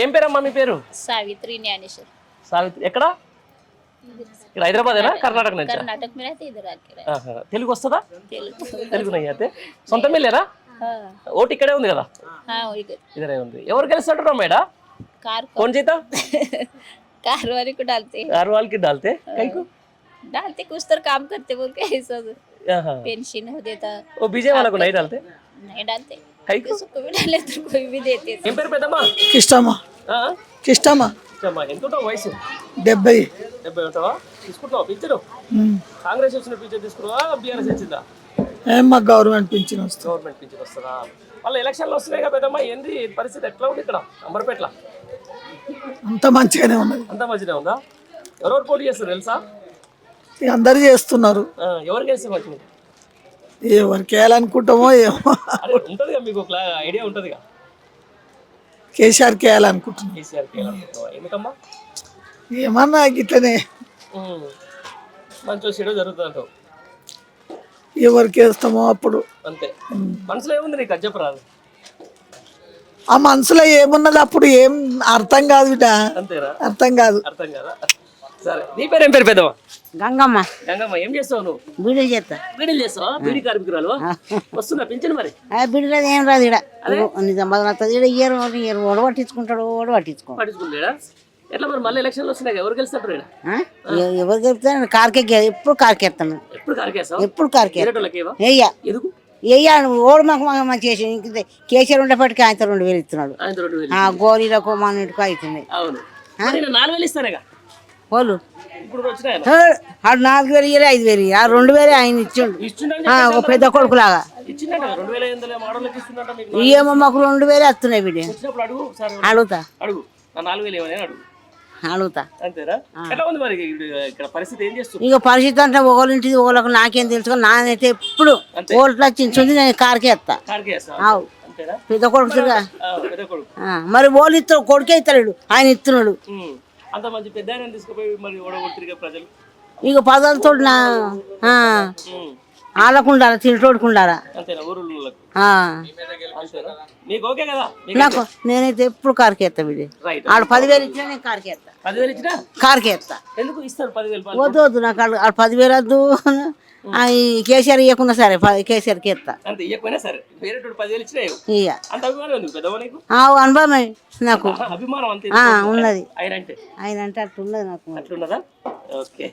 ఏం పేరమ్మా మీ పేరు? सावित्री ज्ञानेश्वर। సావిత్రి. ఎక్కడ? ఇక్కడ హైదరాబాదేనా కర్ణాటక నుంచి? कर्नाटक में रहते इधर आके रहते తెలుగు వస్తుందా? तेलुगु। తెలుగు నయ్యి అయితే సొంత వెళ్ళారా? हाँ ఓటు ఇక్కడే ఉంది కదా? हाँ वही ఇదరే ఉంది. ఎవరు గెలుస్తాడు మేడా? कार कौन जीता? कार वाले को डालते कार वाले की डालते कहीं को डालते कुछ तो काम करते बोल के ऐसा हाँ। पेंशन हो देता वो बीजे वाला को नहीं डालते नहीं डालते कहीं को किसी को भी डाले तो कोई भी देते ఏం పేరు పెద్దమ్మా? కిష్టమా కిష్టమా అమ్మా ఎంత ఉంటావు వయసు? 70. 70 ఉంటావా? తీసుకుంటావా పింఛను? కాంగ్రెస్ వచ్చిన పింఛన్ తీసుకున్నావా బీఆర్ఎస్ వచ్చిందా? ఏమ్మా గవర్నమెంట్ పింఛన్ వస్తుంది. గవర్నమెంట్ పింఛన్ వస్తుందా? వాళ్ళ ఎలక్షన్లు వస్తున్నాయి కదా పెద్దమ్మా, ఏంది పరిస్థితి ఎట్లా ఉంది ఇక్కడ అంబర్పేటలో? అంత మంచిగానే ఉన్నది. అంత మంచిగా ఉందా? ఎవరెవరు పోటీ చేస్తారు తెలుసా? ఇక అందరు చేస్తున్నారు. ఎవరు చేస్తే మంచిగా? ఎవరికి వేయాలనుకుంటామో ఏమో. అదే ఉంటుందిగా మీకు ఒక ఐడియా ఉంటుందిగా. కేసీఆర్కి వేయాలనుకుంటున్నాం. కేసీఆర్కి వేయాలనుకుంటున్నావా? ఎందుకమ్మా? ఏమన్నా ఇట్లనే మంచి చెడు జరుగుతుంది అంటావు. ఎవరికి వేస్తామో అప్పుడు అంతే. మనసులో ఏముంది నీకు? అది చెప్పరాదు. ఆ మనసులో ఏమున్నది అప్పుడు ఏం అర్థం కాదు బిడ్డ. అంతేనా? అర్థం కాదు. అర్థం కదా. సరే నీ పేరు ఏం పేరు పెద్దవా? గంగమ్మ. గంగమ్మ ఏం చేస్తావు నువ్వు? బీడీలు చేస్తా. బీడీలు చేస్తావా? బీడీ కార్మికురాలు వస్తున్నా పింఛను మరి? బీడీలో ఏం రాదు ఇక్కడ నిజామాబాద్ వస్తుంది. ఇక్కడ ఇయర్ ఓడ పట్టించుకుంటాడు, ఓడ పట్టించుకుంటాడా? ఎట్లా మరి మళ్ళీ ఎలక్షన్లు వస్తున్నాయి, ఎవరు గెలుస్తారు? ఎవరు గెలుపుతాను? కార్కే ఎప్పుడు కార్కేస్తాను. ఎప్పుడు కార్కేస్తావు? ఎప్పుడు కార్కే వెయ్యా ఎందుకు వెయ్యా ఓడు మాకు మంచి చేసి కేసీఆర్ ఉండేపటికి ఆయన 2000 ఇస్తున్నాడు. గోరీలకు మన్నిటికి అవుతుంది. అవును 4000 ఇస్తారేగా వాళ్ళు ఇప్పుడు వచ్చినాయి. 4000 ఇయ్యలే, 5000 ఆ 2000 ఆయన ఇచ్చిండు. ఒక పెద్ద కొడుకులాగా ఇచ్చిందట. 2500 మోడల్కి ఇస్తుందట. మీకు ఏమో మాకు 2000 వస్తున్నాయి బిడ్డ. వచ్చినప్పుడు అడుగు సార్, అడుగుతా అడుగు. 4000 ఏమని అడుగు. అడుగుతా. అంతేనా? ఎట్లా ఉంది మరి ఇక్కడ పరిస్థితి? ఏం చేస్తుంది ఇక పరిస్థితి అంటే ఒకరింటిది ఒకళ్ళకి నాకేం తెలుసు. నానైతే ఎప్పుడు ఓట్లు వచ్చింది నేను కార్కే వస్తా. పెద్ద కొడుకుగా మరి ఓళ్ళు ఇస్తాడు, కొడుకే ఇస్తాడు, ఆయన ఇస్తున్నాడు. అంత మంచి పెద్ద ఆయన తీసుకుపోయి మరి ఓడగొట్టిరుగా ప్రజలు. ఇక పదాలతో ఆలకుండారా తినటోడుకుండారా. అంతేనా? ఊరులకు మీకు ఓకే కదా? నాకు నేనైతే ఎప్పుడు కార్కేస్తా బిడ్డ. ఆడు 10,000 ఇచ్చినా నేను కార్కేస్తా. 10,000 ఇచ్చినా కార్కేస్తా. ఎందుకు ఇస్తారు 10,000? వద్దు వద్దు నాకు ఆడు 10,000 వద్దు. కేసీఆర్ ఇవ్వకుండా సరే కేసీఆర్కి ఎత్తా. అంతే ఇవ్వకపోయినా సరే వేరే 10,000 ఇచ్చినా ఇక అంత అభిమానం ఉంది పెద్దవా నీకు? అనుభవమే నాకు అభిమానం అంతే ఉన్నది. ఆయన అంటే అట్లున్నది నాకు. అట్లున్నదా? ఓకే.